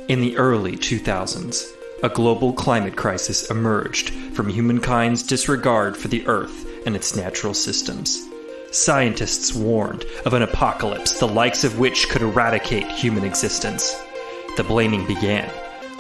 In the early 2000s, a global climate crisis emerged from humankind's disregard for the Earth and its natural systems. Scientists warned of an apocalypse the likes of which could eradicate human existence. The blaming began,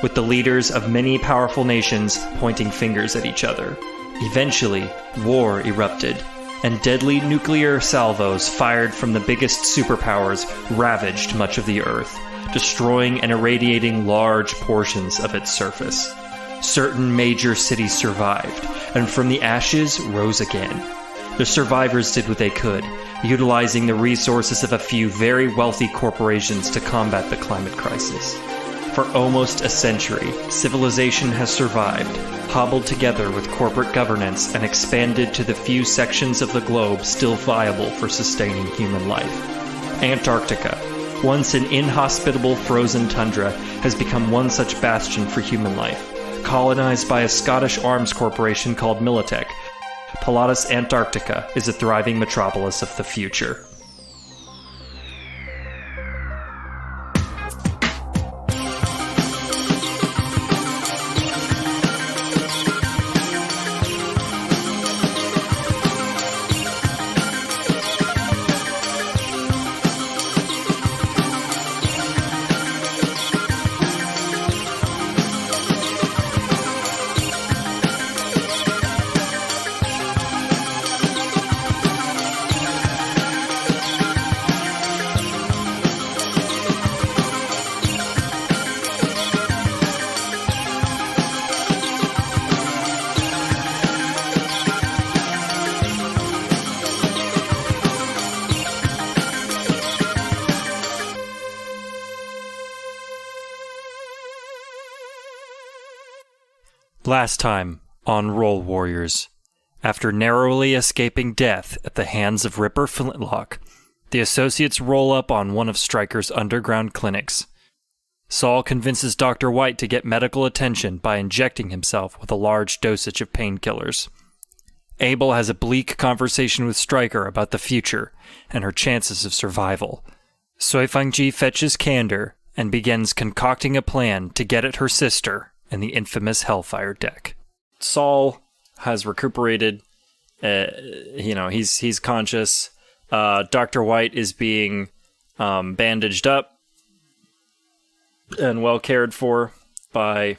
with the leaders of many powerful nations pointing fingers at each other. Eventually, war erupted, and deadly nuclear salvos fired from the biggest superpowers ravaged much of the Earth, destroying and irradiating large portions of its surface. Certain major cities survived, and from the ashes rose again. The survivors did what they could, utilizing the resources of a few very wealthy corporations to combat the climate crisis. For almost a century, civilization has survived, hobbled together with corporate governance and expanded to the few sections of the globe still viable for sustaining human life. Antarctica, once an inhospitable frozen tundra, has become one such bastion for human life. Colonized by a Scottish arms corporation called Militech, Polades, Antarctica is a thriving metropolis of the future. Last time on Roll Warriors, after narrowly escaping death at the hands of Ripper Flintlock, the associates roll up on one of Stryker's underground clinics. Saul convinces Dr. White to get medical attention by injecting himself with a large dosage of painkillers. Abel has a bleak conversation with Stryker about the future and her chances of survival. Soifangji fetches Candor and begins concocting a plan to get at her sister and the infamous Hellfire deck. Saul has recuperated. He's conscious. Dr. White is being bandaged up and well cared for by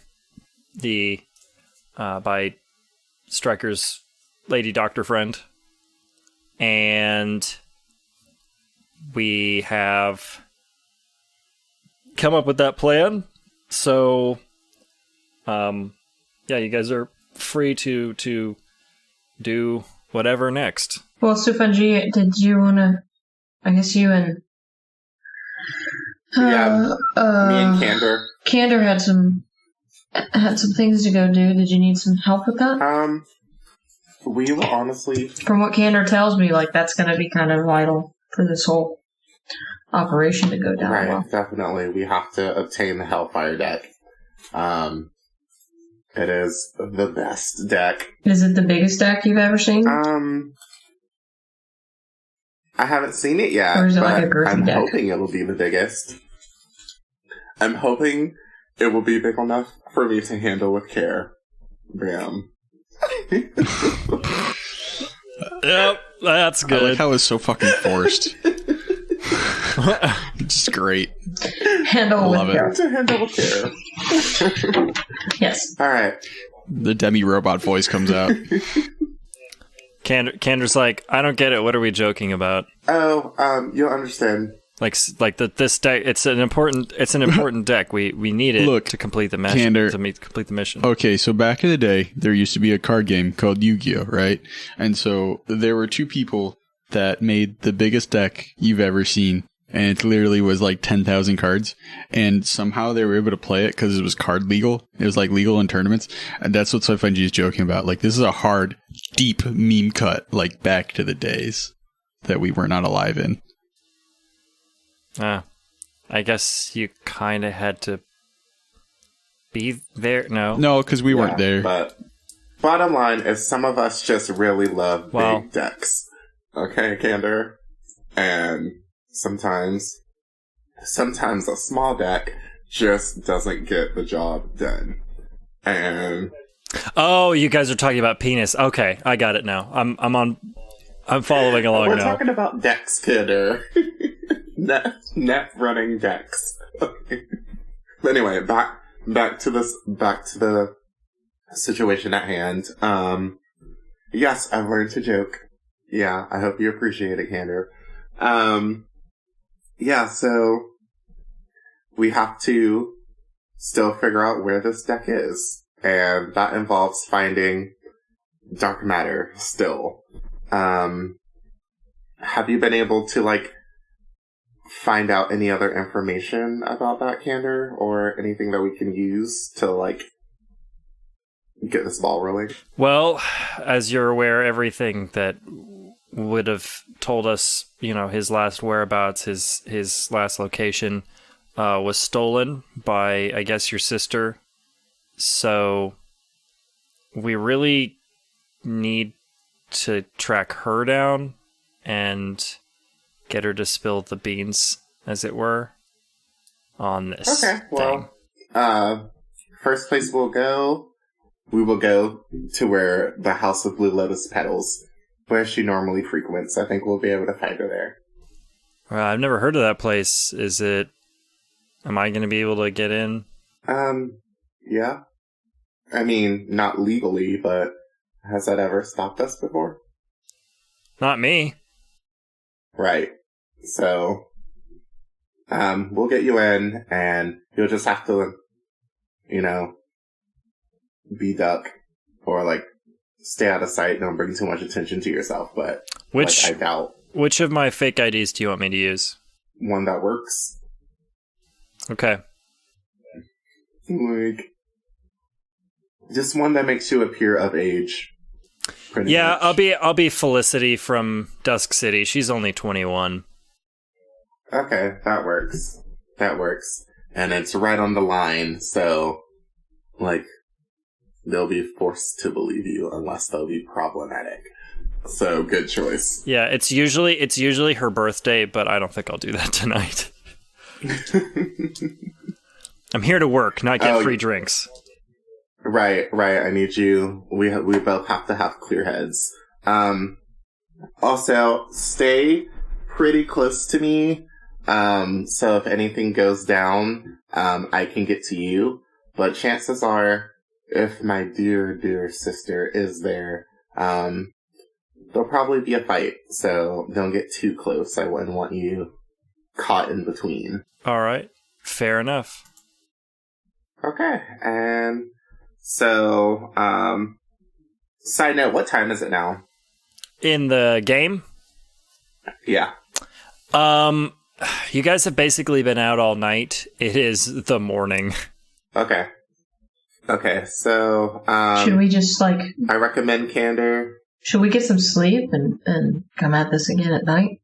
by Stryker's lady doctor friend. And we have come up with that plan. So you guys are free to do whatever next. Well, Sufanji, did you want to? I guess you and me and Candor. Candor had some things to go do. Did you need some help with that? We will honestly. From what Candor tells me, that's going to be kind of vital for this whole operation to go down. Right, well. Definitely. We have to obtain the Hellfire deck. It is the best deck. Is it the biggest deck you've ever seen? I haven't seen it yet. Or is it like a girthy deck? I'm hoping it'll be the biggest. I'm hoping it will be big enough for me to handle with care. Bam. Yep, that's good. I like how it's so fucking forced. Just great. Handle with care. To handle with care. Yes. All right. The demi-robot voice comes out. Candor's like, I don't get it. What are we joking about? Oh, you'll understand. This deck. It's an important deck. We need it to complete the mission. Candor, complete the mission. Okay, so back in the day, there used to be a card game called Yu-Gi-Oh, right? And so there were two people that made the biggest deck you've ever seen. And it literally was like 10,000 cards. And somehow they were able to play it because it was card legal. It was legal in tournaments. And that's what Soifunji is joking about. This is a hard, deep meme cut, back to the days that we were not alive in. I guess you kind of had to be there. No, because we weren't there. But bottom line is some of us just really love big decks. Okay, Candor? And sometimes a small deck just doesn't get the job done. And Oh, you guys are talking about penis. Okay, I got it now. I'm following along we're now. talking about Dex Kidder. net running Dex. Okay. But anyway, back to the situation at hand. Yes, I've learned to joke. Yeah, I hope you appreciate it, Candor. Yeah, so we have to still figure out where this deck is. And that involves finding dark matter still. Have you been able to, like, find out any other information about that, Candor? Or anything that we can use to, like, get this ball rolling? Well, as you're aware, everything that would have told us, his last whereabouts, his last location, was stolen by, I guess, your sister. So we really need to track her down and get her to spill the beans, as it were, on this Okay, thing. Well, first place we will go to where the House of Blue Lotus Petals, where she normally frequents. I think we'll be able to find her there. I've never heard of that place. Am I going to be able to get in? Yeah. I mean, not legally, but has that ever stopped us before? Not me. Right. So, we'll get you in, and you'll just have to, be duck, or, like, stay out of sight, don't bring too much attention to yourself, but I doubt. Which of my fake IDs do you want me to use? One that works. Okay. Like, just one that makes you appear of age. Yeah, much. I'll be Felicity from Dusk City. She's only 21. Okay, that works. And it's right on the line, so, like, they'll be forced to believe you unless they'll be problematic. So, good choice. Yeah, it's usually her birthday, but I don't think I'll do that tonight. I'm here to work, not get free drinks. Right. I need you. We both have to have clear heads. Also, stay pretty close to me. So if anything goes down, I can get to you. But chances are, if my dear sister is there, there'll probably be a fight. So don't get too close. I wouldn't want you caught in between. All right. Fair enough. Okay. And so, side note, what time is it now? In the game? Yeah. You guys have basically been out all night. It is the morning. Okay, so, should we just, like... I recommend Candor. Should we get some sleep and come at this again at night?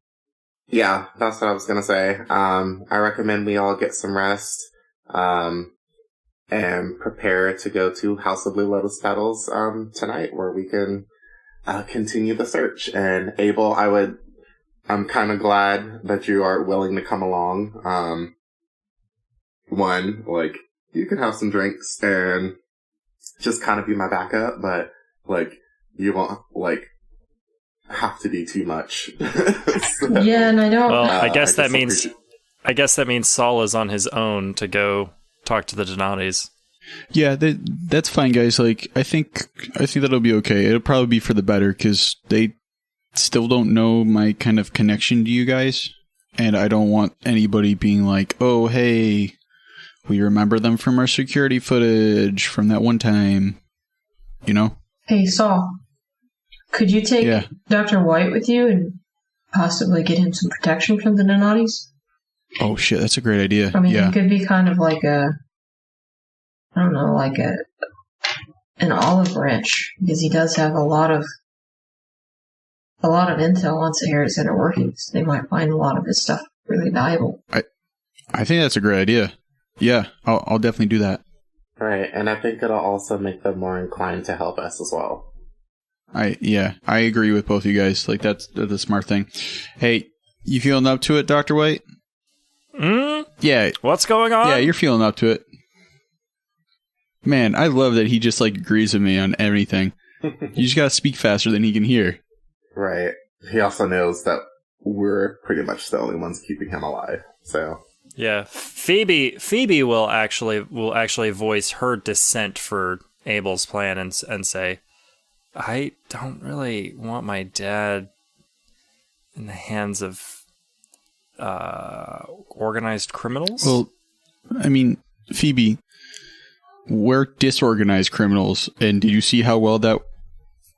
Yeah, that's what I was gonna say. I recommend we all get some rest, and prepare to go to House of Blue Lotus Petals, tonight, where we can, continue the search. And Abel, I'm kind of glad that you are willing to come along. One, like, you can have some drinks and just kind of be my backup, but, like, you won't, like, have to do too much. So, yeah, and I don't... Well, I guess that means Saul is on his own to go talk to the Donatis. Yeah, that's fine, guys. Like, I think that'll be okay. It'll probably be for the better, because they still don't know my kind of connection to you guys, and I don't want anybody being like, oh, hey, we remember them from our security footage from that one time, Hey, Saul, could you take Dr. White with you and possibly get him some protection from the Donatis? Oh, shit, that's a great idea. I mean, he could be kind of like an olive branch, because he does have a lot of intel on Sahara's inner workings. They might find a lot of his stuff really valuable. I think that's a great idea. Yeah, I'll definitely do that. Right, and I think it'll also make them more inclined to help us as well. I agree with both of you guys. Like, that's the smart thing. Hey, you feeling up to it, Dr. White? Yeah. What's going on? Yeah, you're feeling up to it. Man, I love that he just like agrees with me on everything. You just gotta speak faster than he can hear. Right. He also knows that we're pretty much the only ones keeping him alive. So yeah, Phoebe will actually voice her dissent for Abel's plan and say, I don't really want my dad in the hands of organized criminals. Well, I mean, Phoebe, we're disorganized criminals, and did you see how well that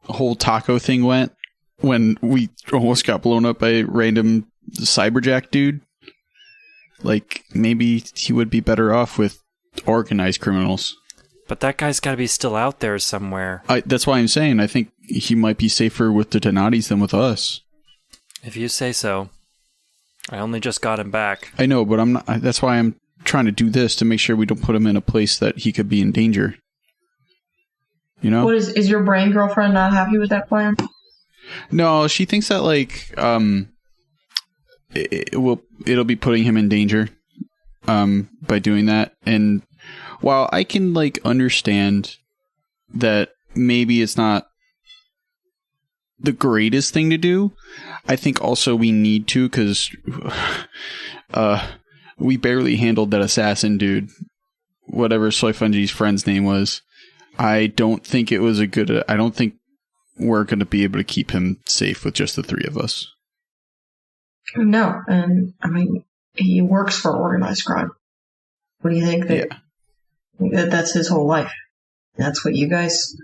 whole taco thing went when we almost got blown up by a random cyberjack dude? Like, maybe he would be better off with organized criminals. But that guy's got to be still out there somewhere. That's why I'm saying I think he might be safer with the Donatis than with us. If you say so. I only just got him back. I know, but I'm not. That's why I'm trying to do this, to make sure we don't put him in a place that he could be in danger. You know? What is your brain girlfriend not happy with that plan? No, she thinks that like it'll be putting him in danger by doing that. And while I can like understand that maybe it's not the greatest thing to do, I think also we need to, because we barely handled that assassin dude, whatever Soy Fungi's friend's name was. I don't think it was I don't think we're going to be able to keep him safe with just the three of us. No, and I mean, he works for organized crime. What do you think that's his whole life? That's what you guys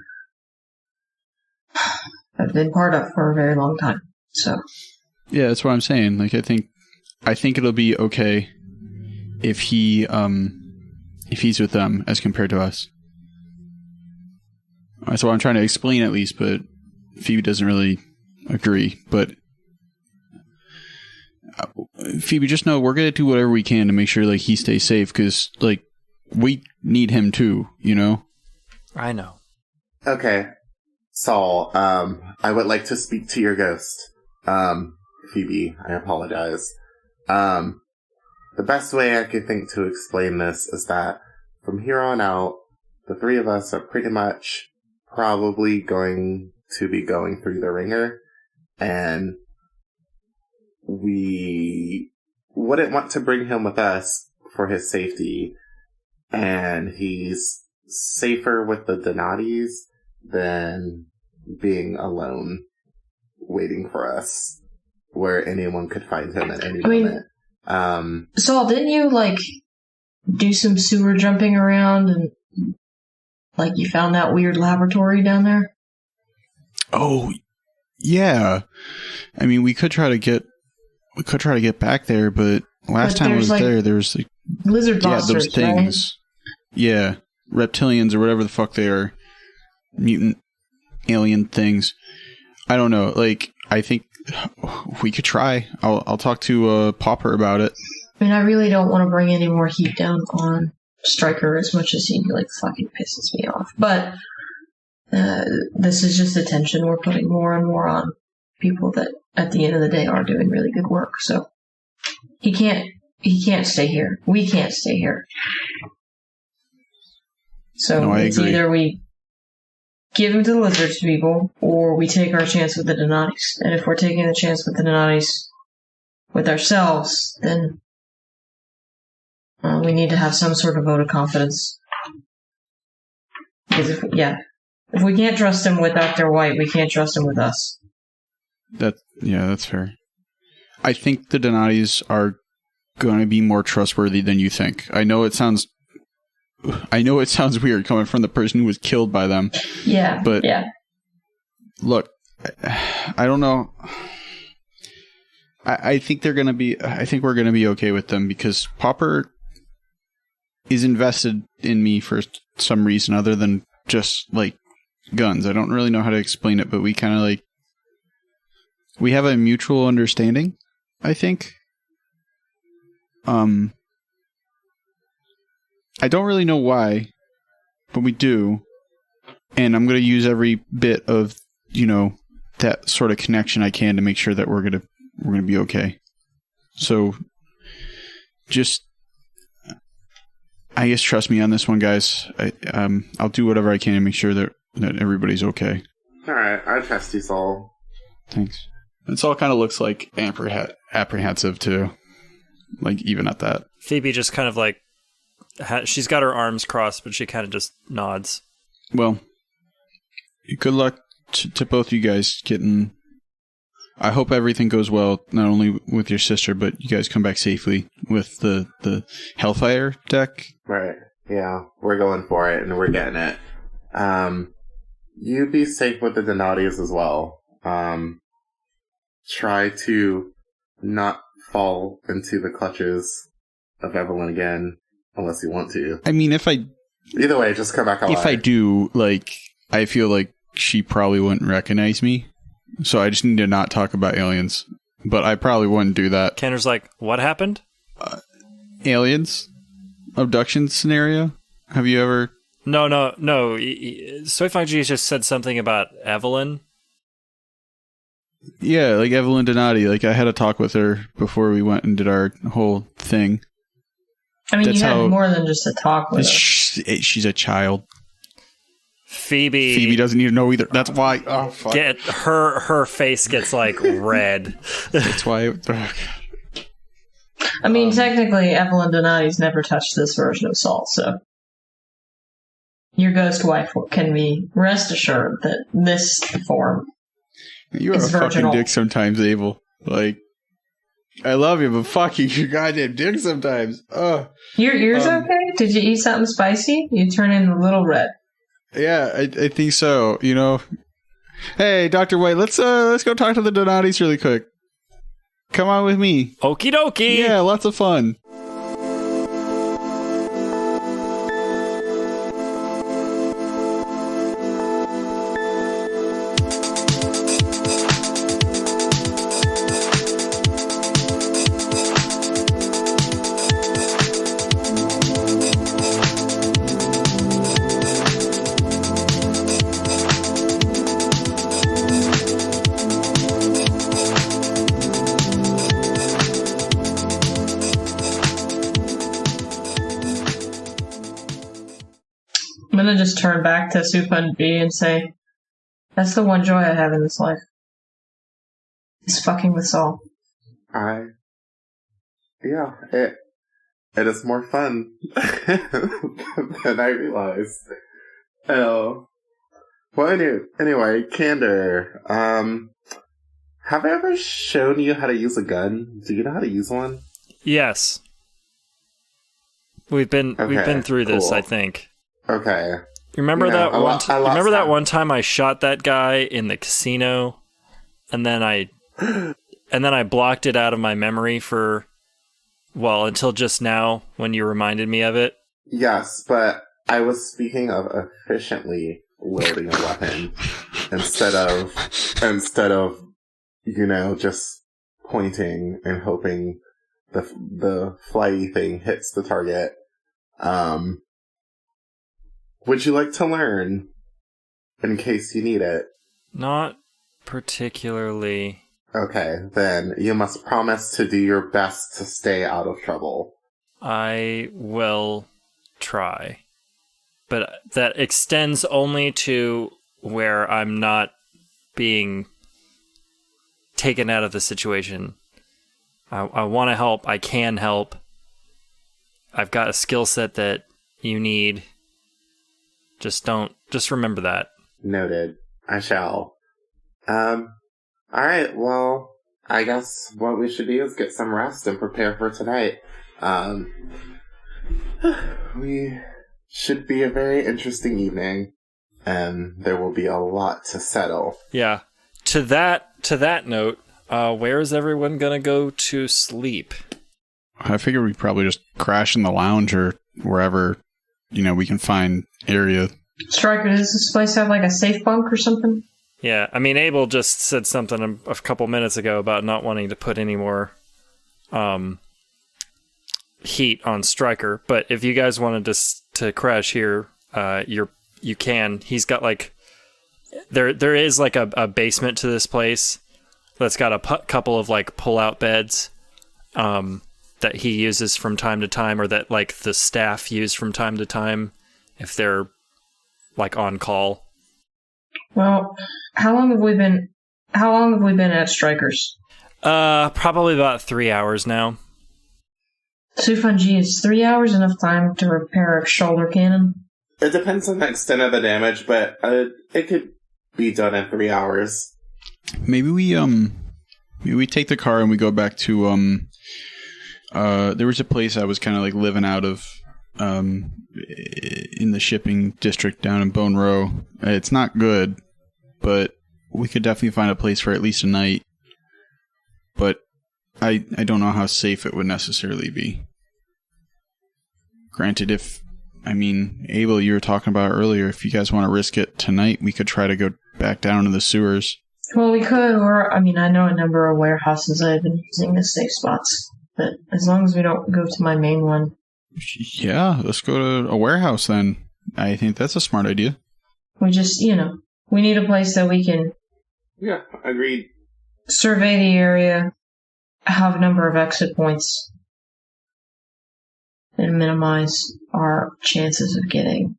have been part of for a very long time. So yeah, that's what I'm saying. Like, I think it'll be okay if he's with them as compared to us. That's what I'm trying to explain, at least, but Phoebe doesn't really agree. But Phoebe, just know we're gonna do whatever we can to make sure like he stays safe, because like we need him too, you know. I know. Okay, Saul. I would like to speak to your ghost. Phoebe, I apologize. The best way I could think to explain this is that from here on out, the three of us are pretty much probably going to be going through the ringer, and we wouldn't want to bring him with us for his safety, and he's safer with the Donatis than being alone waiting for us where anyone could find him at any moment. Saul, didn't you like do some sewer jumping around and like you found that weird laboratory down there? Oh, yeah. I mean, we could try to get back there, but last time I was there was like lizard monsters, those things. Right? Yeah, reptilians or whatever the fuck they are, mutant alien things. I don't know. Like, I think we could try. I'll talk to Popper about it. I mean, I really don't want to bring any more heat down on Stryker as much as he like fucking pisses me off. But this is just attention we're putting more and more on people that at the end of the day are doing really good work. So he can't stay here. We can't stay here. So no, it's agree. Either we give him to the lizards people, or we take our chance with the Donatis. And if we're taking the chance with the Donatis with ourselves, then we need to have some sort of vote of confidence. Because if we can't trust him with Dr. White, we can't trust him with us. That's fair. I think the Donatis are going to be more trustworthy than you think. I know it sounds weird coming from the person who was killed by them. Yeah. But look, I don't know. I think we're going to be okay with them, because Popper is invested in me for some reason other than just like guns. I don't really know how to explain it, but we kind of like, we have a mutual understanding, I think. I don't really know why, but we do. And I'm going to use every bit of, that sort of connection I can to make sure that we're going to be okay. So just, I guess, trust me on this one, guys. I'll do whatever I can to make sure that everybody's okay. All right, I trust you, Saul. Thanks. And Saul kind of looks like apprehensive too, like even at that. Phoebe just kind of like, she's got her arms crossed, but she kind of just nods. Well, good luck to both you guys getting. I hope everything goes well, not only with your sister, but you guys come back safely with the Hellfire deck. Right. Yeah, we're going for it, and we're getting it. You be safe with the Donatis as well. Try to not fall into the clutches of Evelyn again, unless you want to. I mean, either way, just come back alive. If I do, like, I feel like she probably wouldn't recognize me. So I just need to not talk about aliens. But I probably wouldn't do that. Kenner's like, what happened? Aliens? Abduction scenario? Have you ever... No. Soifangji just said something about Evelyn. Yeah, like Evelyn Donati. Like, I had a talk with her before we went and did our whole thing. I mean, you had more than just a talk with her. She's a child. Phoebe doesn't even know either. That's why. Oh, fuck. Her face gets like red. That's why. I mean, technically, Evelyn Donati's never touched this version of Saul, so your ghost wife can be rest assured that this form you are is a virginal. fucking dick sometimes, Abel. Like, I love you, but fuck you, you're goddamn dick sometimes. Your ears okay? Did you eat something spicy? You turn in a little red. Yeah, I think so. You know, hey, Dr. White, let's go talk to the Donatis really quick. Come on with me. Okie dokie. Yeah, lots of fun. I'm gonna just turn back to Sufan B and say, that's the one joy I have in this life. Is fucking with Saul. Yeah, it is more fun than I realized. Oh. Well, anyway, Candor, have I ever shown you how to use a gun? Do you know how to use one? Yes. We've been through this, cool. I think. Okay. Remember that one time I shot that guy in the casino, and then I blocked it out of my memory until just now when you reminded me of it. Yes, but I was speaking of efficiently wielding a weapon instead of just pointing and hoping the flighty thing hits the target. Would you like to learn in case you need it? Not particularly. Okay, then you must promise to do your best to stay out of trouble. I will try. But that extends only to where I'm not being taken out of the situation. I want to help. I can help. I've got a skill set that you need. Just remember that. Noted. I shall. Alright, well, I guess what we should do is get some rest and prepare for tonight. We should be a very interesting evening, and there will be a lot to settle. Yeah. To that note, where is everyone gonna go to sleep? I figure we probably just crash in the lounge or wherever, we can find area. Striker, does this place have like a safe bunk or something? Yeah, I mean, Abel just said something a couple minutes ago about not wanting to put any more heat on Stryker. But if you guys wanted to crash here, you can. He's got like there is like a basement to this place that's got a couple of like pull-out beds. that he uses from time to time, or that like the staff use from time to time if they're like on call? Well, how long have we been at Strikers? Probably about 3 hours now. Sufanji, is 3 hours enough time to repair a shoulder cannon? It depends on the extent of the damage, but it could be done in 3 hours. Maybe we take the car and we go back to there was a place I was kind of like living out of in the shipping district down in Bone Row. It's not good, but we could definitely find a place for at least a night. But I don't know how safe it would necessarily be. Granted, Abel, you were talking about earlier, if you guys want to risk it tonight, we could try to go back down to the sewers. Well, we could, or, I know a number of warehouses that have been using as safe spots. But as long as we don't go to my main one. Yeah, let's go to a warehouse then. I think that's a smart idea. We just, we need a place that we can... Yeah, agreed. Survey the area, have a number of exit points, and minimize our chances of getting,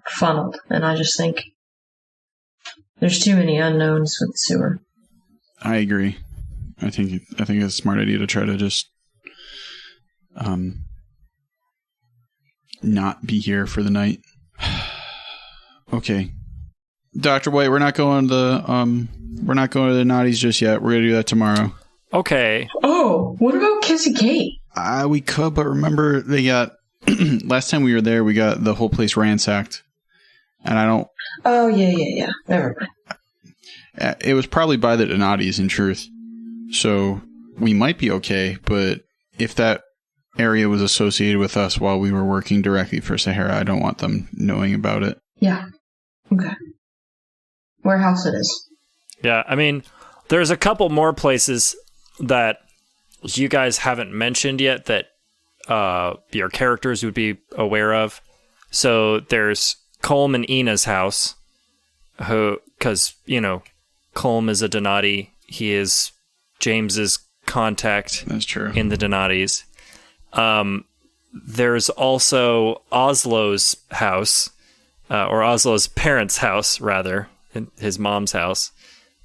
funneled. And I just think there's too many unknowns with the sewer. I agree. I think it's a smart idea to try to just not be here for the night. Okay. Dr. White, we're not going to the Naughties just yet. We're going to do that tomorrow. Okay. Oh, what about Kissy Kate? We could, but remember they got last time we were there, we got the whole place ransacked. And I don't... Oh, yeah. Never mind. It was probably by the Donattis, in truth. So we might be okay, but if that area was associated with us while we were working directly for Sahara, I don't want them knowing about it. Yeah. Okay. Warehouse it is. Yeah, there's a couple more places that you guys haven't mentioned yet that your characters would be aware of. So there's Colm and Ina's house, because, Colm is a Donati. He is James's contact. That's true. In the Donattis. There's also Oslo's house, or Oslo's parents' house, rather, his mom's house.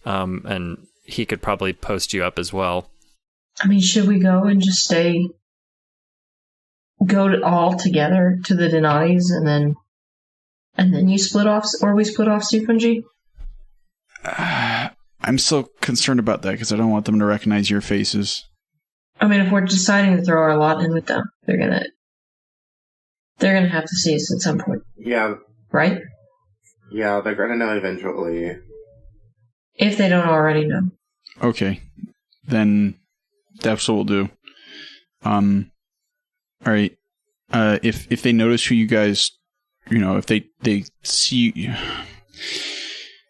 And he could probably post you up as well. Should we go and just all together to the Donattis and then you split off, or we split off Sufanji? I'm so concerned about that because I don't want them to recognize your faces. If we're deciding to throw our lot in with them, they're gonna have to see us at some point. Yeah. Right? Yeah, they're gonna know eventually. If they don't already know. Okay. Then that's what we'll do. Alright. If they notice who you guys, if they see,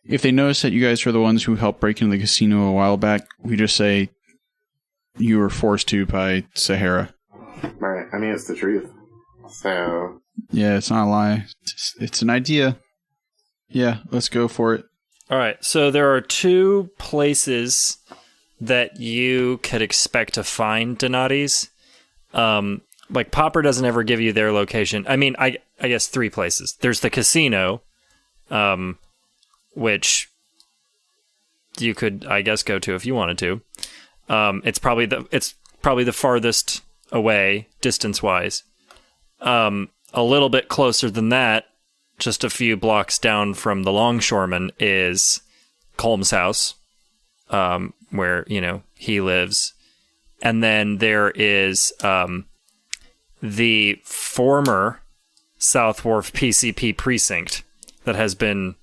if they notice that you guys are the ones who helped break into the casino a while back, we just say you were forced to by Sahara. Right. It's the truth. So. Yeah, it's not a lie. It's an idea. Yeah, let's go for it. All right. So there are two places that you could expect to find Donattis. Like Popper doesn't ever give you their location. I guess three places. There's the casino, which you could, I guess, go to if you wanted to. It's probably the farthest away distance-wise. A little bit closer than that, just a few blocks down from the longshoreman, is Colm's house, where he lives, and then there is the former South Wharf PCP precinct that has been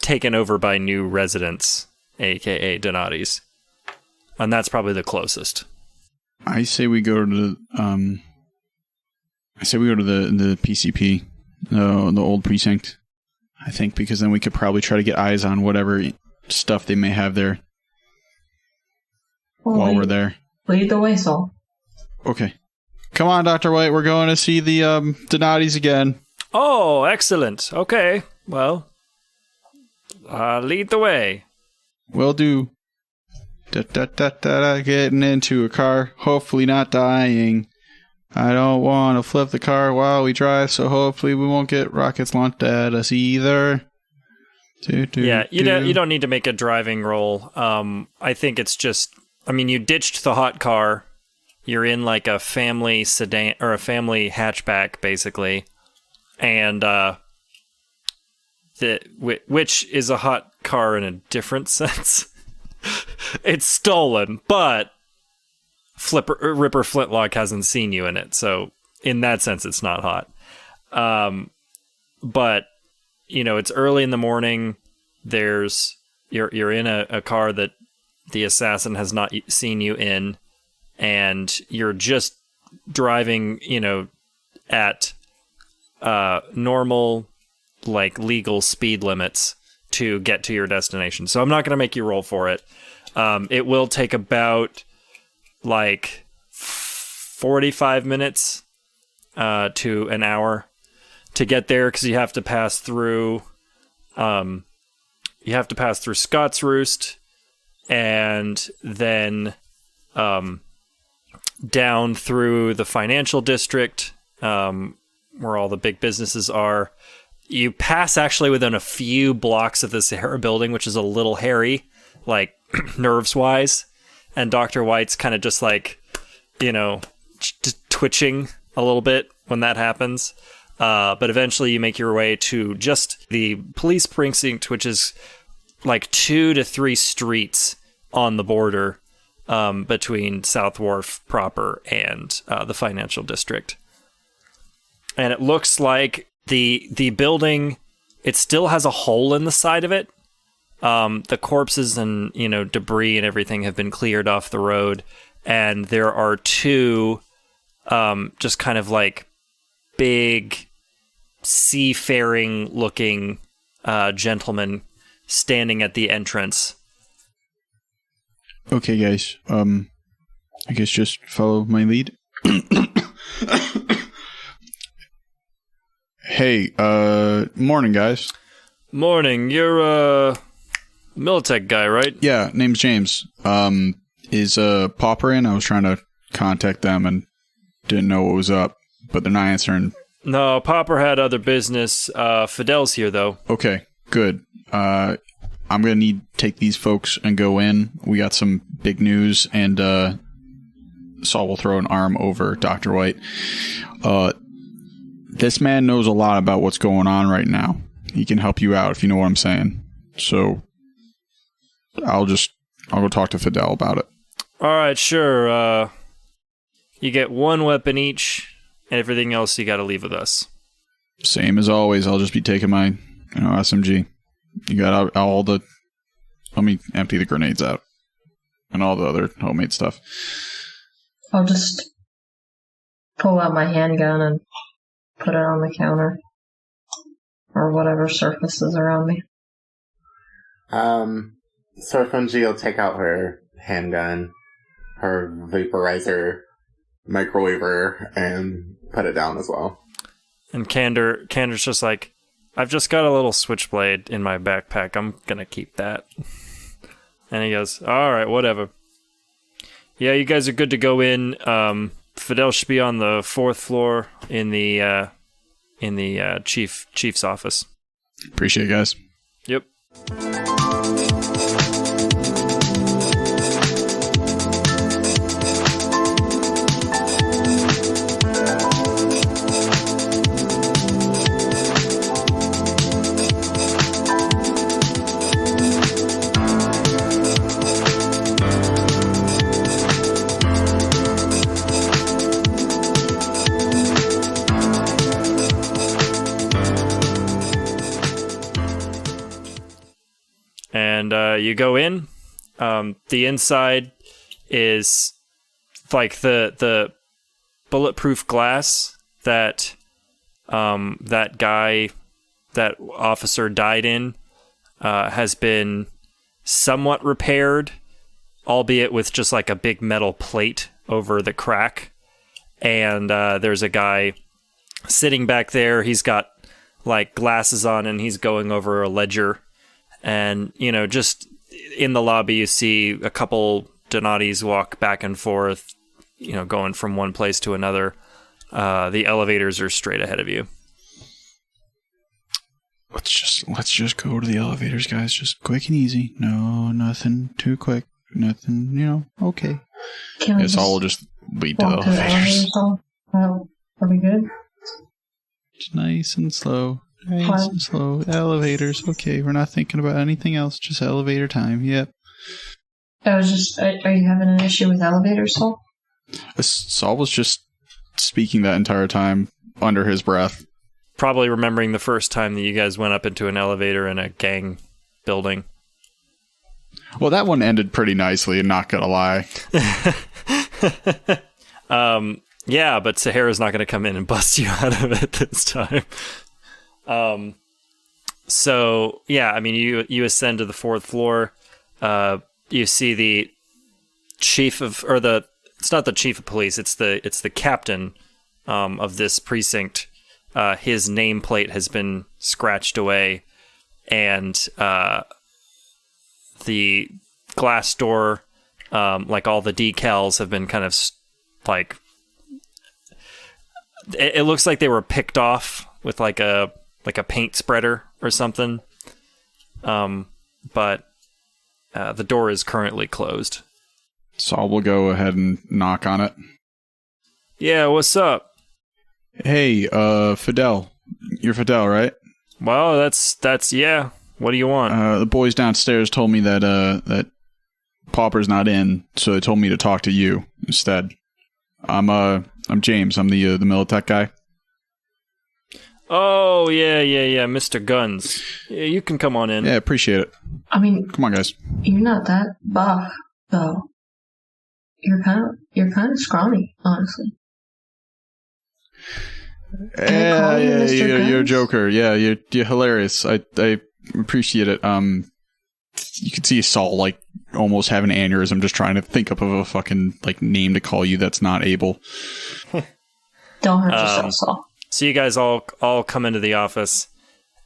taken over by new residents, aka Donattis, and that's probably the closest. I say we go to the PCP, the old precinct. I think because then we could probably try to get eyes on whatever stuff they may have there while we're there. Lead the way, Saul. Okay. Come on, Dr. White. We're going to see the Donattis again. Oh, excellent. Okay. Well, lead the way. Will do. Getting into a car, hopefully not dying. I don't want to flip the car while we drive, so hopefully we won't get rockets launched at us either. You don't need to make a driving roll. I think it's just, you ditched the hot car. You're in like a family sedan or a family hatchback, basically, and which is a hot car in a different sense. It's stolen, but Ripper Flintlock hasn't seen you in it, so in that sense, it's not hot. But it's early in the morning. You're in a car that the assassin has not seen you in, and you're just driving, at normal, like legal speed limits to get to your destination. So I'm not going to make you roll for it. It will take about like 45 minutes to an hour to get there, because you have to pass through Scott's Roost, and then down through the financial district, where all the big businesses are. You pass actually within a few blocks of the Sahara building, which is a little hairy, like nerves-wise. And Dr. White's kind of just like, just twitching a little bit when that happens. But eventually you make your way to just the police precinct, which is like 2 to 3 streets on the border between South Wharf proper and the financial district. And it looks like the building, it still has a hole in the side of it. The corpses and, debris and everything have been cleared off the road. And there are 2 just kind of like big seafaring looking gentlemen standing at the entrance. Okay, guys. I guess just follow my lead. Hey, morning, guys. Morning. You're a Militech guy, right? Yeah, name's James. Is Pauper in? I was trying to contact them and didn't know what was up, but they're not answering. No, Pauper had other business. Fidel's here, though. Okay, good. I'm gonna need to take these folks and go in. We got some big news, and Saul will throw an arm over Dr. White. This man knows a lot about what's going on right now. He can help you out if you know what I'm saying. So I'll go talk to Fidel about it. All right, sure. You get 1 weapon each, and everything else you got to leave with us. Same as always. I'll just be taking my SMG. You got all the... Let me empty the grenades out. And all the other homemade stuff. I'll just pull out my handgun and put it on the counter. Or whatever surface is around me. Surfungi will take out her handgun, her vaporizer, microwaver, and put it down as well. And Cander's just like, I've just got a little switchblade in my backpack. I'm gonna keep that. And he goes, all right, whatever. Yeah, you guys are good to go in. Fidel should be on the 4th floor in the chief's office. Appreciate it, guys. Yep. And you go in. The inside is like the bulletproof glass that that officer died in has been somewhat repaired, albeit with just like a big metal plate over the crack. And there's a guy sitting back there. He's got like glasses on and he's going over a ledger. And, just in the lobby, you see a couple Donatis walk back and forth, going from one place to another. The elevators are straight ahead of you. Let's just go to the elevators, guys. Just quick and easy. No, nothing too quick. Nothing, okay. It's all just lead to the elevators. Are we good? Just nice and slow. Nice and slow. Elevators. Okay, we're not thinking about anything else. Just elevator time. Yep. Are you having an issue with elevators, Saul? Saul was just speaking that entire time under his breath. Probably remembering the first time that you guys went up into an elevator in a gang building. Well, that one ended pretty nicely, not gonna lie. Yeah, but Sahara's not gonna come in and bust you out of it this time. So yeah, I mean, you ascend to the 4th floor. You see the chief of, it's not the chief of police, it's the captain of this precinct. His nameplate has been scratched away, and the glass door, like all the decals have been kind of like, it looks like they were picked off with like a paint spreader or something. But the door is currently closed. Saul will go ahead and knock on it. Yeah, what's up? Hey, Fidel. You're Fidel, right? Well, that's yeah. What do you want? The boys downstairs told me that Pauper's not in, so they told me to talk to you instead. I'm James. I'm the Militech guy. Oh, yeah, Mr. Guns. Yeah, you can come on in. Yeah, appreciate it. I mean, come on, guys. You're not that buff, though. You're kind of scrawny, honestly. Yeah, you're a joker. Yeah, you're hilarious. I appreciate it. You can see Saul like almost have an aneurysm just trying to think up of a fucking like name to call you that's not Abel. Don't hurt yourself, Saul. So you guys all come into the office,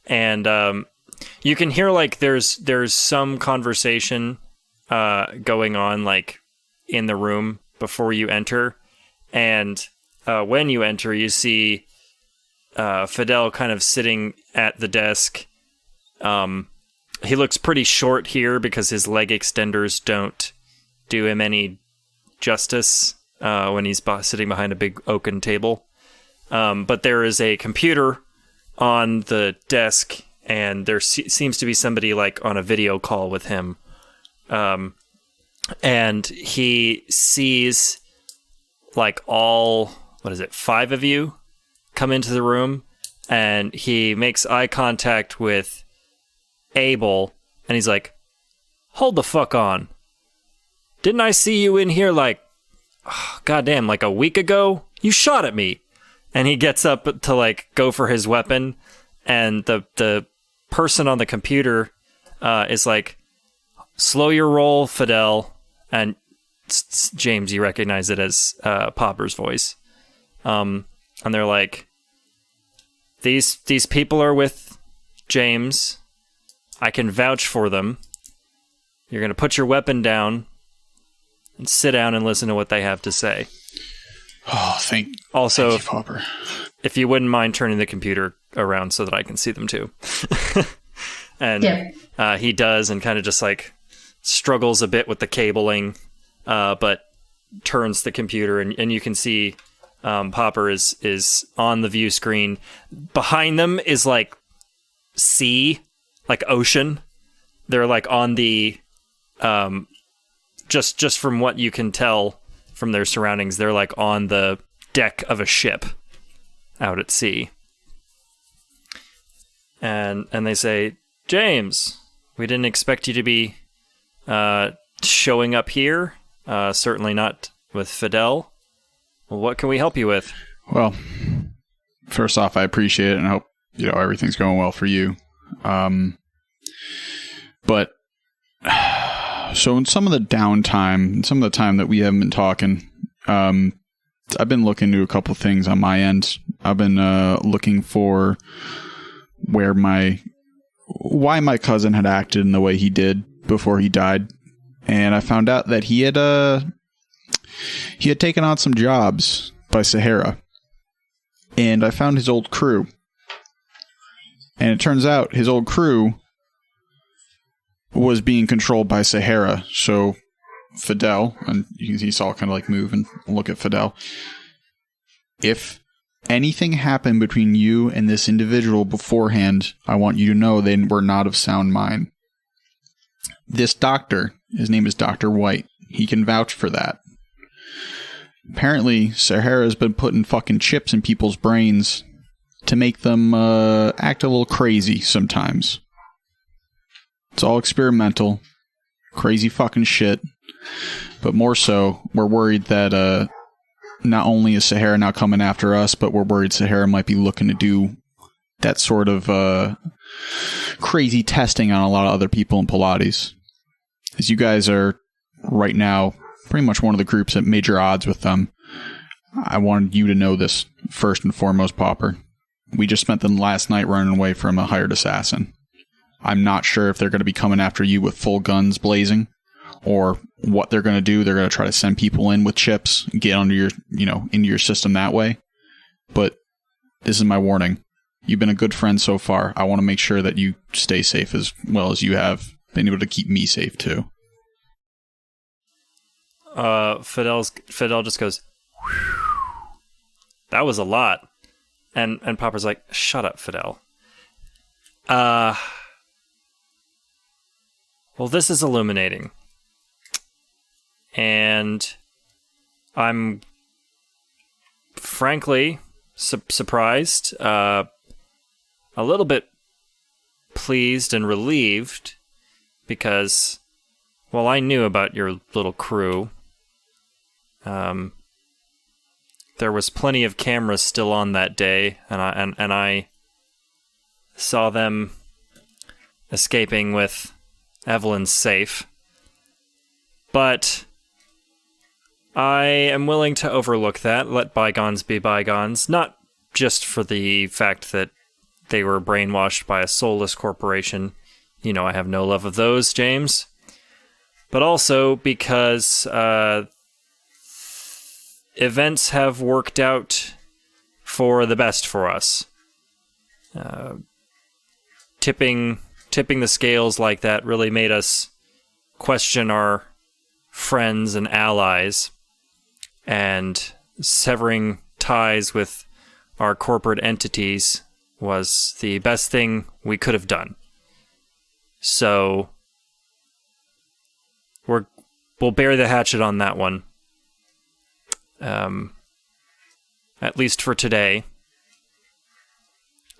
and you can hear like there's some conversation going on like in the room before you enter, and when you enter, you see Fidel kind of sitting at the desk. He looks pretty short here because his leg extenders don't do him any justice when he's sitting behind a big oaken table. But there is a computer on the desk, and there seems to be somebody like on a video call with him. And he sees like all, 5 of you come into the room, and he makes eye contact with Abel, and he's like, hold the fuck on. Didn't I see you in here like a week ago? You shot at me. And he gets up to like go for his weapon, and the person on the computer is like, slow your roll, Fidel. And James, you recognize it as Popper's voice. And they're like, these people are with James. I can vouch for them. You're going to put your weapon down and sit down and listen to what they have to say. Oh, thank you, Popper. If you wouldn't mind turning the computer around so that I can see them too. And he does, and kind of just like struggles a bit with the cabling, but turns the computer, and you can see Popper is on the view screen. Behind them is like sea, like ocean. They're like on the just from what you can tell from their surroundings, they're like on the deck of a ship out at sea. And they say, James, we didn't expect you to be showing up here. Certainly not with Fidel. Well, what can we help you with? Well, first off, I appreciate it, and I hope everything's going well for you. But so in some of the downtime, some of the time that we haven't been talking, I've been looking into a couple things on my end. I've been looking for why my cousin had acted in the way he did before he died, and I found out that he had taken on some jobs by Sahara, and I found his old crew, and it turns out his old crew was being controlled by Sahara. So Fidel, and you can see Saul kind of like move and look at Fidel. If anything happened between you and this individual beforehand, I want you to know they were not of sound mind. This doctor, his name is Dr. White. He can vouch for that. Apparently, Sahara's been putting fucking chips in people's brains to make them act a little crazy sometimes. It's all experimental. Crazy fucking shit. But more so, we're worried that not only is Sahara now coming after us, but we're worried Sahara might be looking to do that sort of crazy testing on a lot of other people in Polades. As you guys are right now pretty much one of the groups at major odds with them, I wanted you to know this first and foremost, Popper. We just spent the last night running away from a hired assassin. I'm not sure if they're going to be coming after you with full guns blazing, or what they're going to do. They're going to try to send people in with chips, get under your, into your system that way. But this is my warning. You've been a good friend so far. I want to make sure that you stay safe as well as you have been able to keep me safe too. Fidel just goes, "Whew. That was a lot." And Popper's like, "Shut up, Fidel." Well, this is illuminating. And I'm frankly surprised, a little bit pleased and relieved, because, well, I knew about your little crew. There was plenty of cameras still on that day, and I saw them escaping with Evelyn's safe. But I am willing to overlook that, let bygones be bygones, not just for the fact that they were brainwashed by a soulless corporation. I have no love of those, James. But also because events have worked out for the best for us. Tipping the scales like that really made us question our friends and allies, and severing ties with our corporate entities was the best thing we could have done. So we'll bury the hatchet on that one. At least for today.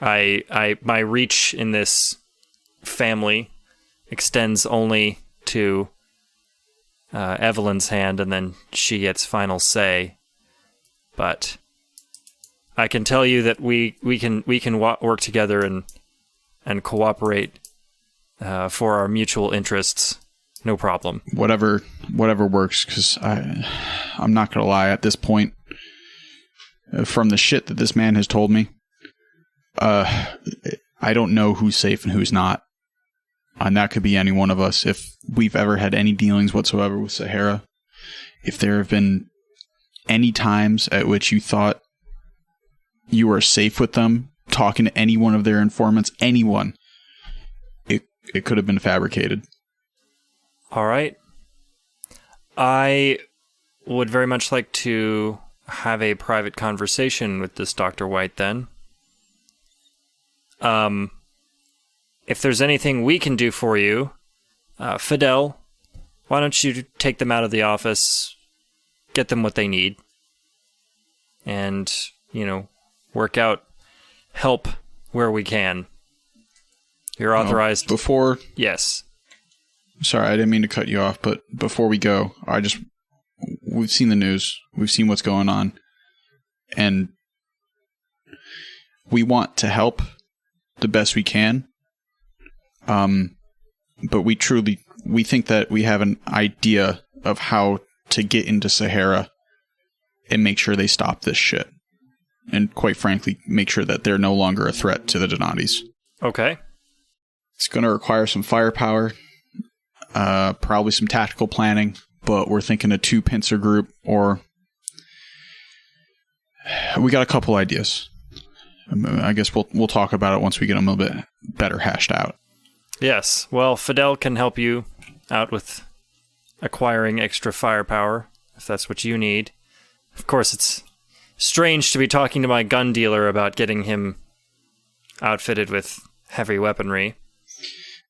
My reach in this family extends only to Evelyn's hand, and then she gets final say. But I can tell you that we can work together and cooperate for our mutual interests. No problem. Whatever works, because I'm not gonna lie. At this point, from the shit that this man has told me, I don't know who's safe and who's not. And that could be any one of us. If we've ever had any dealings whatsoever with Sahara, if there have been any times at which you thought you were safe with them, talking to any one of their informants, anyone, it could have been fabricated. All right. I would very much like to have a private conversation with this Dr. White then. If there's anything we can do for you, Fidel, why don't you take them out of the office, get them what they need, and, work out help where we can. You're authorized. Before... Yes. Sorry, I didn't mean to cut you off, but before we go, we've seen the news. We've seen what's going on. And we want to help the best we can. But we think that we have an idea of how to get into Sahara and make sure they stop this shit. And quite frankly, make sure that they're no longer a threat to the Donatis. Okay. It's going to require some firepower. probably some tactical planning, but we're thinking a 2-pincer group, or we got a couple ideas. I guess we'll talk about it once we get them a little bit better hashed out. Yes. Well, Fidel can help you out with acquiring extra firepower, if that's what you need. Of course, it's strange to be talking to my gun dealer about getting him outfitted with heavy weaponry.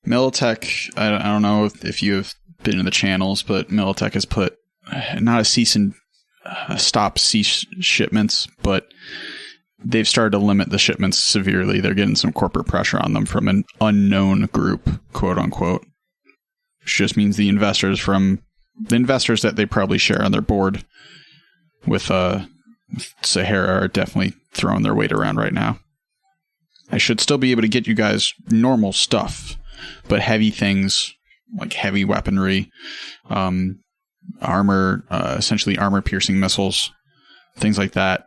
Militech, I don't know if you have been in the channels, but Militech has put not a cease and stop cease shipments, but they've started to limit the shipments severely. They're getting some corporate pressure on them from an unknown group, quote unquote. Which just means the investors that they probably share on their board with Sahara are definitely throwing their weight around right now. I should still be able to get you guys normal stuff, but heavy things like heavy weaponry, armor, essentially armor-piercing missiles, things like that.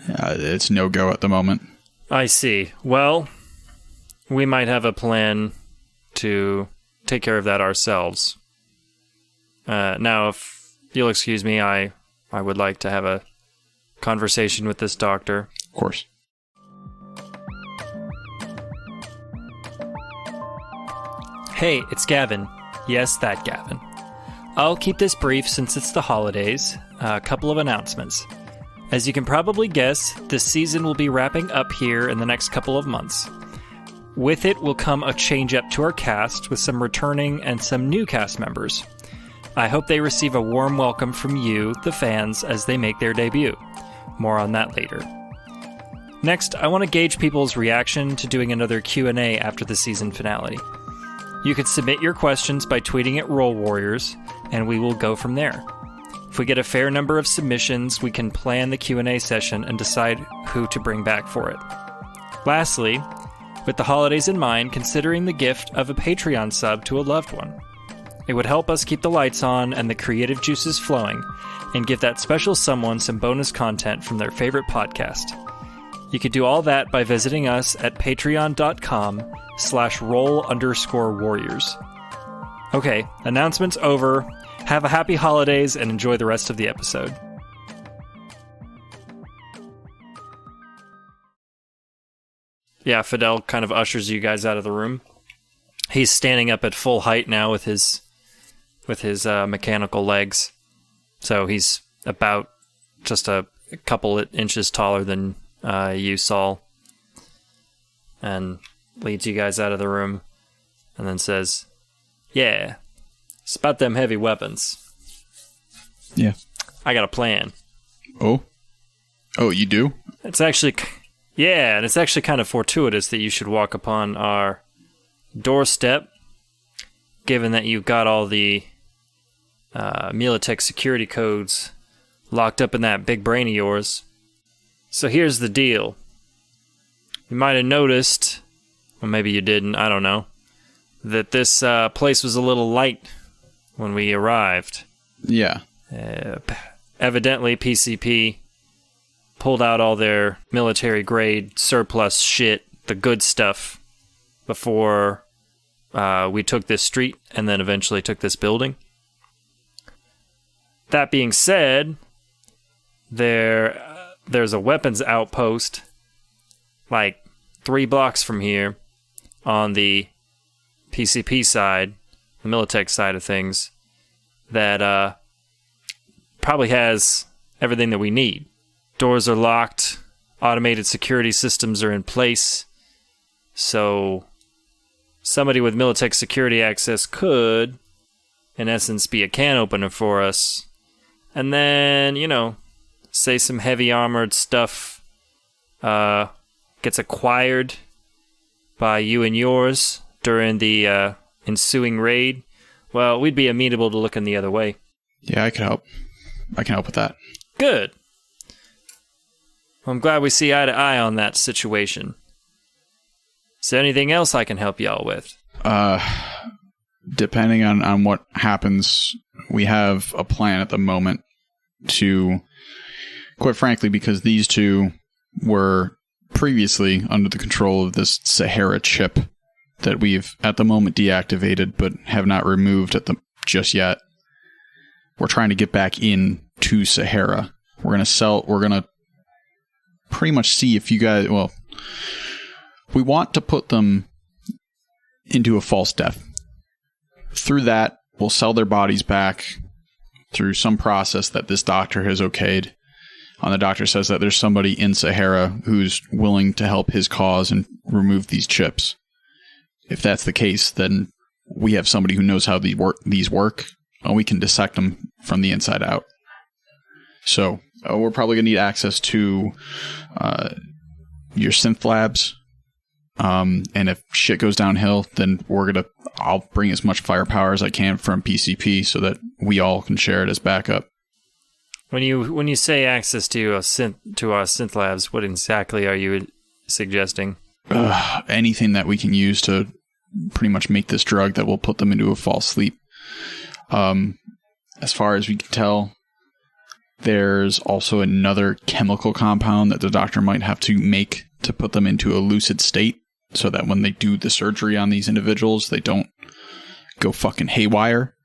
It's no-go at the moment. I see. Well, we might have a plan to take care of that ourselves. Now, if you'll excuse me, I would like to have a conversation with this doctor. Of course. Hey, it's Gavin. Yes, that Gavin. I'll keep this brief since it's the holidays. A couple of announcements. As you can probably guess, this season will be wrapping up here in the next couple of months. With it will come a change-up to our cast with some returning and some new cast members. I hope they receive a warm welcome from you, the fans, as they make their debut. More on that later. Next, I want to gauge people's reaction to doing another Q&A after the season finale. You can submit your questions by tweeting at Roll Warriors, and we will go from there. If we get a fair number of submissions, we can plan the Q&A session and decide who to bring back for it. Lastly, with the holidays in mind, considering the gift of a Patreon sub to a loved one. It would help us keep the lights on and the creative juices flowing, and give that special someone some bonus content from their favorite podcast. You could do all that by visiting us at patreon.com/roll_warriors. Okay, announcements over. Have a happy holidays and enjoy the rest of the episode. Yeah, Fidel kind of ushers you guys out of the room. He's standing up at full height now with his mechanical legs. So he's about just a couple inches taller than you, Saul. And leads you guys out of the room. And then says, yeah, it's about them heavy weapons. Yeah. I got a plan. Oh, you do? It's actually... Yeah, and it's actually kind of fortuitous that you should walk upon our doorstep, given that you've got all the Militech security codes locked up in that big brain of yours. So here's the deal. You might have noticed, or maybe you didn't, I don't know, that this place was a little light when we arrived. Yeah. Evidently, PCP pulled out all their military-grade surplus shit, the good stuff, before we took this street and then eventually took this building. That being said, there's a weapons outpost like 3 blocks from here on the PCP side, the Militech side of things, that probably has everything that we need. Doors are locked, automated security systems are in place, so somebody with Militech security access could, in essence, be a can opener for us. And then, say some heavy armored stuff gets acquired by you and yours during the ensuing raid. Well, we'd be amenable to looking the other way. Yeah, I can help. I can help with that. Good. Well, I'm glad we see eye to eye on that situation. Is there anything else I can help y'all with? Depending on what happens, we have a plan at the moment to, quite frankly, because these two were previously under the control of this Sahara chip that we've at the moment deactivated but have not removed just yet. We're trying to get back in to Sahara. We're gonna pretty much see if you guys, we want to put them into a false death. Through that, we'll sell their bodies back through some process that this doctor has okayed. And the doctor says that there's somebody in Sahara who's willing to help his cause and remove these chips. If that's the case, then we have somebody who knows how these work, and we can dissect them from the inside out. So we're probably going to need access to your synth labs. And if shit goes downhill, then I'll bring as much firepower as I can from PCP so that we all can share it as backup. When you say access to our synth labs, what exactly are you suggesting? Anything that we can use to pretty much make this drug that will put them into a false sleep. As far as we can tell, there's also another chemical compound that the doctor might have to make to put them into a lucid state so that when they do the surgery on these individuals, they don't go fucking haywire.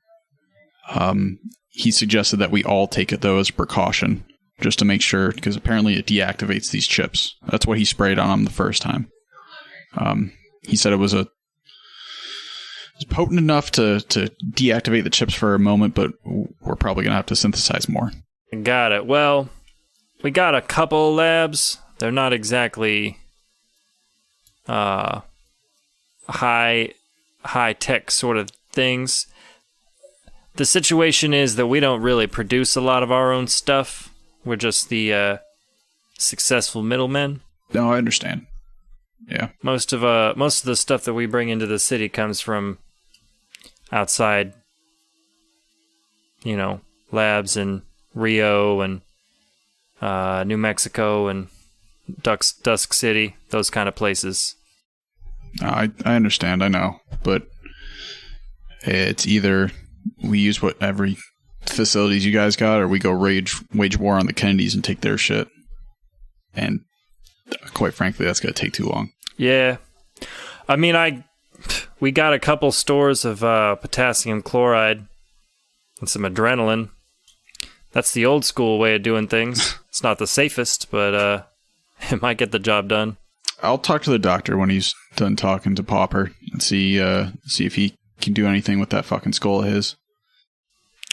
He suggested that we all take it, though, as a precaution, just to make sure, because apparently it deactivates these chips. That's what he sprayed on them the first time. He said it was potent enough to deactivate the chips for a moment, but we're probably going to have to synthesize more. Got it. Well, we got a couple labs. They're not exactly high-tech sort of things. The situation is that we don't really produce a lot of our own stuff. We're just the successful middlemen. No, I understand. Yeah. Most of the stuff that we bring into the city comes from outside, labs in Rio and New Mexico and Dusk City, those kind of places. I understand, I know, but it's either we use whatever facilities you guys got, or we go wage war on the Kennedys and take their shit. And quite frankly, that's going to take too long. Yeah. I mean, we got a couple stores of potassium chloride and some adrenaline. That's the old school way of doing things. It's not the safest, but it might get the job done. I'll talk to the doctor when he's done talking to Popper and see if he can do anything with that fucking skull of his.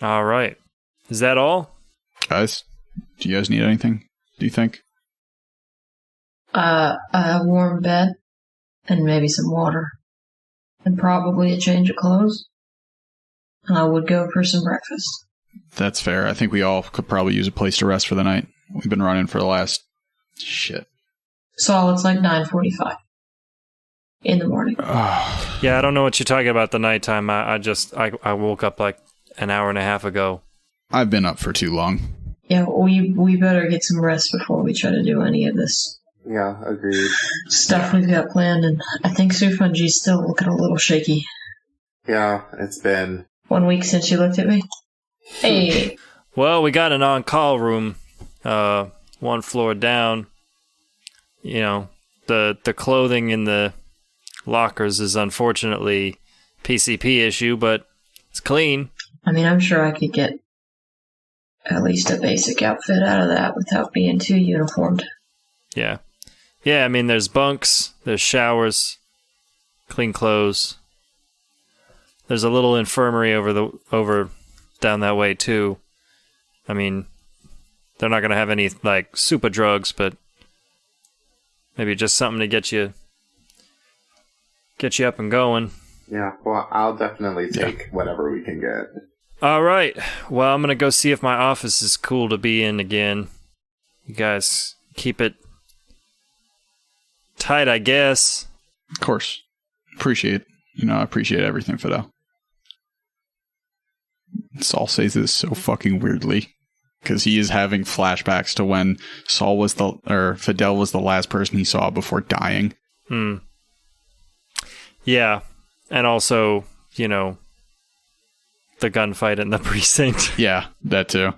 All right. Is that all? Guys, do you guys need anything, do you think? A warm bed and maybe some water and probably a change of clothes. And I would go for some breakfast. That's fair. I think we all could probably use a place to rest for the night. We've been running for the last... shit. So it's like 9:45 in the morning. Yeah, I don't know what you're talking about the nighttime. I woke up like an hour and a half ago. I've been up for too long. Yeah, we better get some rest before we try to do any of this. Yeah, agreed. Stuff we've got planned, and I think Sufunji's still looking a little shaky. Yeah, it's been 1 week since you looked at me. Hey. Well, we got an on-call room, one floor down. The clothing in the lockers is unfortunately PCP issue, but it's clean. I mean, I'm sure I could get at least a basic outfit out of that without being too uniformed. Yeah. Yeah, I mean, there's bunks, there's showers, clean clothes. There's a little infirmary over down that way, too. I mean, they're not going to have any, super drugs, but maybe just something to get you up and going. Yeah, well, I'll definitely take whatever we can get. All right. Well, I'm going to go see if my office is cool to be in again. You guys keep it tight, I guess. Of course. I appreciate everything, Fidel. Saul says this so fucking weirdly, because he is having flashbacks to when Fidel was the last person he saw before dying. Yeah, and also, the gunfight in the precinct. Yeah, that too.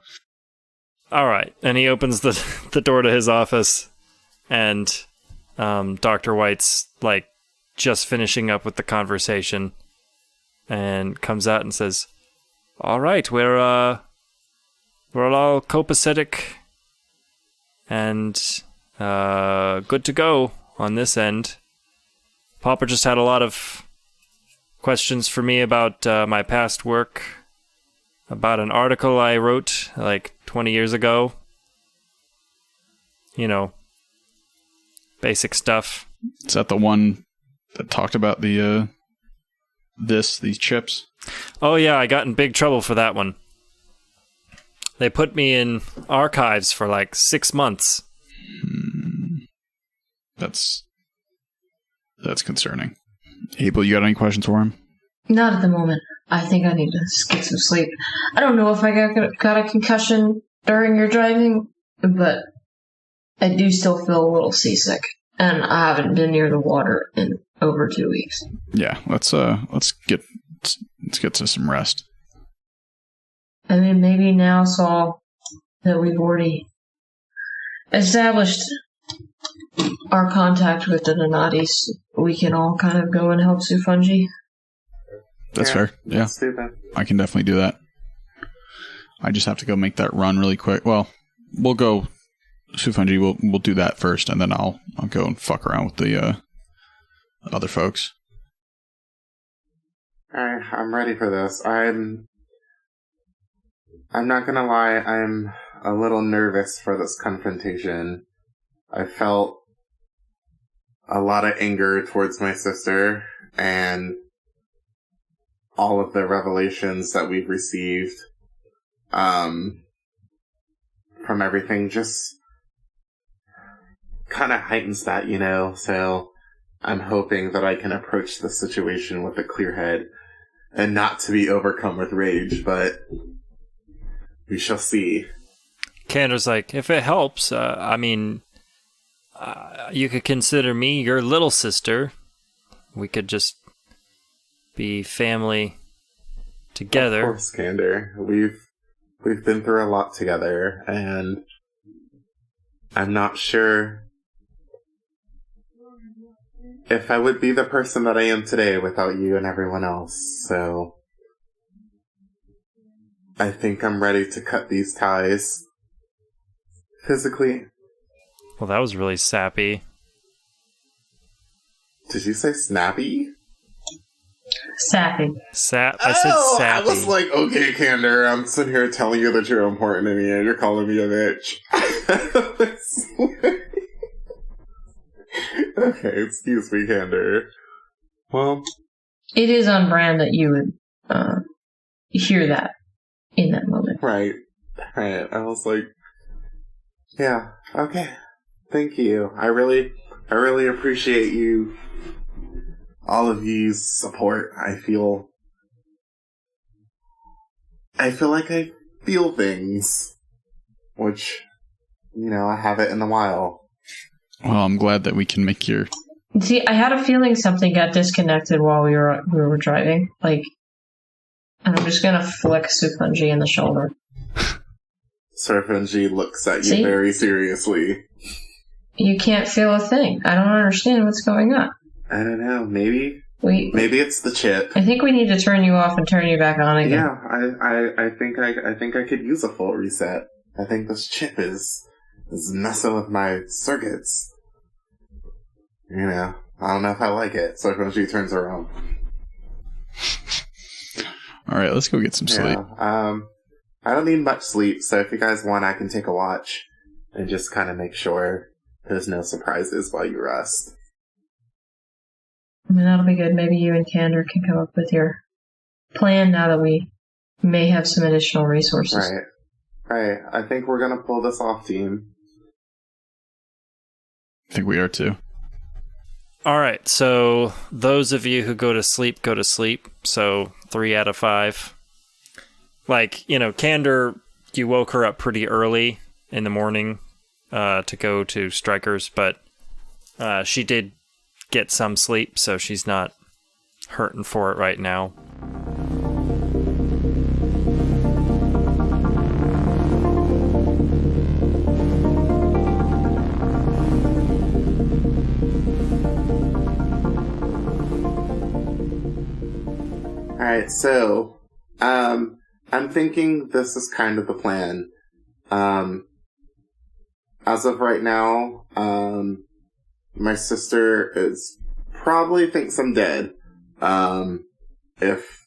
All right, and he opens the door to his office, and Dr. White's just finishing up with the conversation and comes out and says, "All right, we're all copacetic and good to go on this end. Papa just had a lot of questions for me about my past work, about an article I wrote like 20 years ago. You know, basic stuff." Is that the one that talked about these chips? Oh yeah, I got in big trouble for that one. They put me in archives for like 6 months. That's concerning. Abel, you got any questions for him? Not at the moment. I think I need to get some sleep. I don't know if I got a concussion during your driving, but I do still feel a little seasick, and I haven't been near the water in over 2 weeks. Yeah, let's get to some rest. I mean, maybe now, Saul, that we've already established our contact with the Donatis, we can all kind of go and help Sufunji. That's fair. Yeah, I can definitely do that. I just have to go make that run really quick. Well, we'll go, Sufunji. We'll do that first, and then I'll go and fuck around with the other folks. Alright, I'm ready for this. I'm not gonna lie, I'm a little nervous for this confrontation. I felt a lot of anger towards my sister, and all of the revelations that we've received from everything just kind of heightens that, you know? So I'm hoping that I can approach the situation with a clear head and not to be overcome with rage, but we shall see. Kander's like, if it helps, I mean, you could consider me your little sister. We could just be family together. Of course, Kander. We've been through a lot together, and I'm not sure if I would be the person that I am today without you and everyone else. So I think I'm ready to cut these ties physically. Well, that was really sappy. Did you say snappy? Sappy. I said sappy. I was like, okay, Kander, I'm sitting here telling you that you're important to me and you're calling me a bitch. Okay, excuse me, Kander. Well, It is on brand that you would hear that in that moment. right. I was like, yeah, okay. Thank you. I really appreciate you. All of you's support. I feel like I feel things, which, you know, I haven't in a while. Well, I'm glad that we can make your... See, I had a feeling something got disconnected while we were driving. Like, and I'm just gonna flick Sufunji in the shoulder. Sufunji looks at you See? very seriously. You can't feel a thing. I don't understand what's going on. I don't know. Maybe Maybe it's the chip. I think we need to turn you off and turn you back on again. Yeah, I think I could use a full reset. I think this chip is messing with my circuits. You know, I don't know if I like it. So when she turns around. All right, let's go get some sleep. Yeah, I don't need much sleep, so if you guys want, I can take a watch and just kind of make sure there's no surprises while you rest. I mean, that'll be good. Maybe you and Kander can come up with your plan now that we may have some additional resources. Right. I think we're gonna pull this off, team. I think we are too. All right, so those of you who go to sleep, go to sleep. So 3 out of 5. Like, you know, Kander, you woke her up pretty early in the morning to go to Strikers, but she did get some sleep, so she's not hurting for it right now. Alright, so, I'm thinking this is kind of the plan. As of right now, my sister probably thinks I'm dead. If,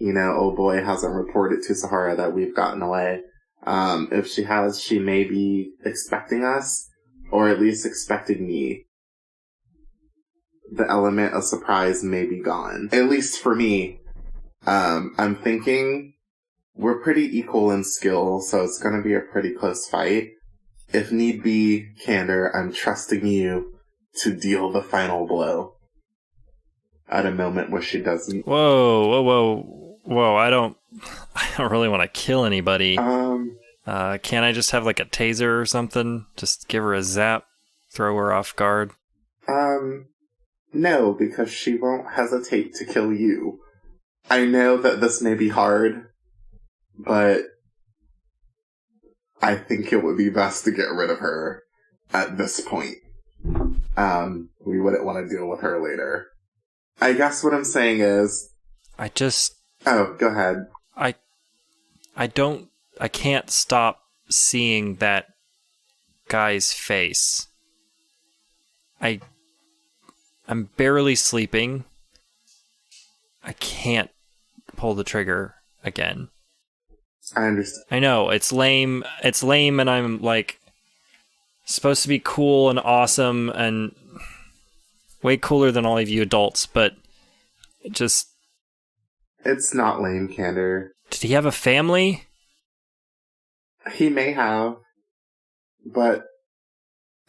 oh boy hasn't reported to Sahara that we've gotten away. If she has, she may be expecting us, or at least expecting me. The element of surprise may be gone. At least for me. I'm thinking we're pretty equal in skill, so it's gonna be a pretty close fight. If need be, Candor, I'm trusting you to deal the final blow. At a moment where she doesn't. Whoa! I don't really want to kill anybody. Can't I just have like a taser or something? Just give her a zap, throw her off guard. No, because she won't hesitate to kill you. I know that this may be hard, but I think it would be best to get rid of her at this point. We wouldn't want to deal with her later. I guess what I'm saying is... Oh, go ahead. I can't stop seeing that guy's face. I'm barely sleeping. I can't pull the trigger again. I understand. I know, it's lame, and I'm, like, supposed to be cool and awesome and way cooler than all of you adults, but it just... It's not lame, Candor. Did he have a family? He may have, but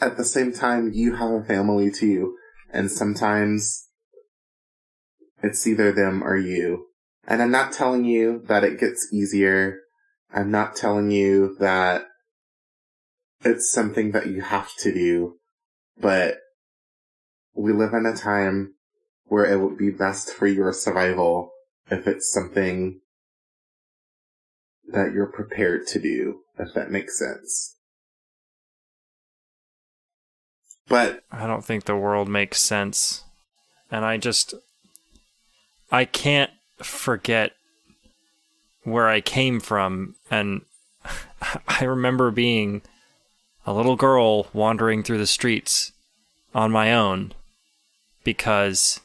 at the same time, you have a family too, and sometimes it's either them or you. And I'm not telling you that it gets easier. I'm not telling you that it's something that you have to do, but we live in a time where it would be best for your survival if it's something that you're prepared to do, if that makes sense. But I don't think the world makes sense. And I can't forget where I came from. And I remember being a little girl wandering through the streets on my own because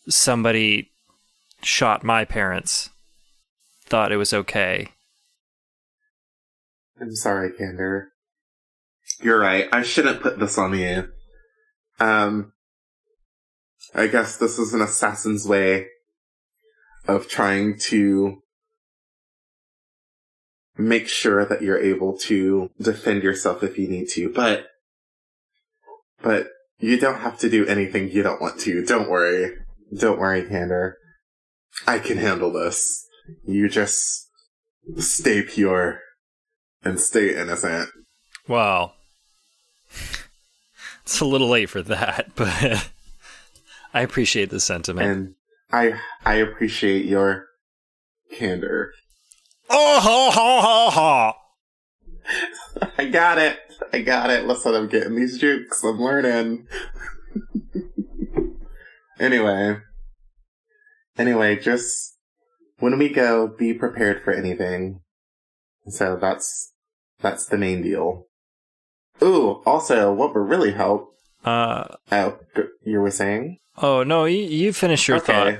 somebody shot my parents. Thought it was okay. I'm sorry, Candor. You're right. I shouldn't put this on you. I guess this is an assassin's way of trying to make sure that you're able to defend yourself if you need to, but you don't have to do anything you don't want to. Don't worry. Don't worry, Candor. I can handle this. You just stay pure and stay innocent. Well, it's a little late for that, but I appreciate the sentiment. And I appreciate your candor. Oh, ha, ha, ha, ha. I got it. Listen, I'm getting these jokes. I'm learning. Anyway, just when we go, be prepared for anything. So that's the main deal. Ooh, also, what would really help... you were saying? Oh, no, you finished your thought.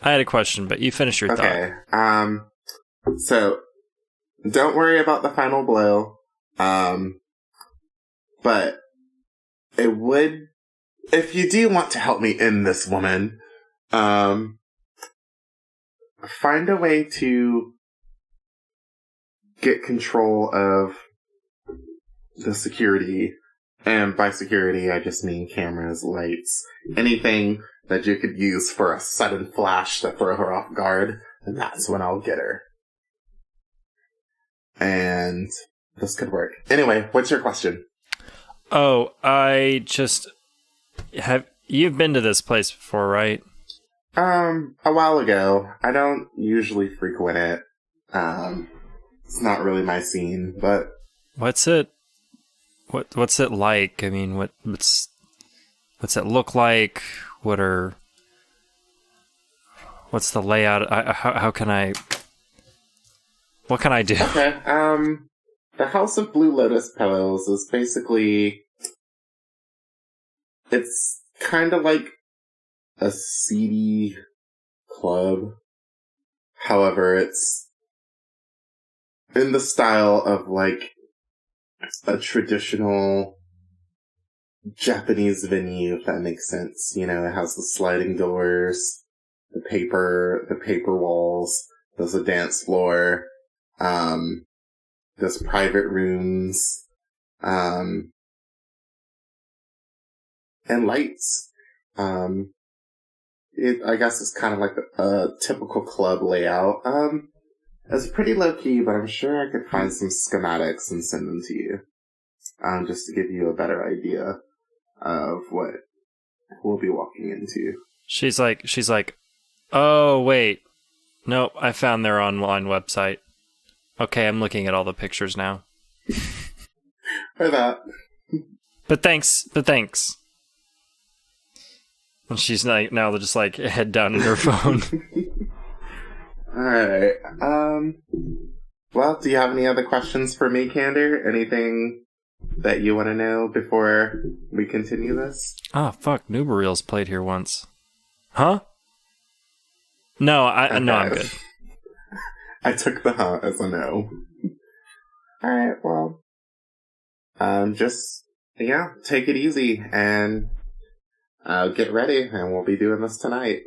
I had a question, but you finished your thought. Okay, so, don't worry about the final blow, but it would... If you do want to help me end this woman, find a way to get control of the security, and by security I just mean cameras, lights, anything that you could use for a sudden flash to throw her off guard, and that's when I'll get her. And this could work. Anyway, what's your question? Oh, I just... You've been to this place before, right? A while ago. I don't usually frequent it. It's not really my scene, but... What's it like? I mean, what's it look like? What are What's the layout? How can I? What can I do? Okay. The House of Blue Lotus pillows is basically, it's kind of like a seedy club. However, it's in the style of like a traditional Japanese venue, if that makes sense. You know, it has the sliding doors, the paper walls. There's a dance floor. There's private rooms, and lights. I guess it's kind of like a typical club layout. It's pretty low key, but I'm sure I could find some schematics and send them to you. Just to give you a better idea of what we'll be walking into. She's like, oh wait, nope, I found their online website. Okay, I'm looking at all the pictures now. For that. But thanks. And she's like, now just like head down in her phone. Alright. Well, do you have any other questions for me, Candor? Anything that you want to know before we continue this? Oh, fuck. Nubareel's played here once. Huh? No, no, I'm good. I took the huh as a no. Alright, well. Take it easy and get ready, and we'll be doing this tonight.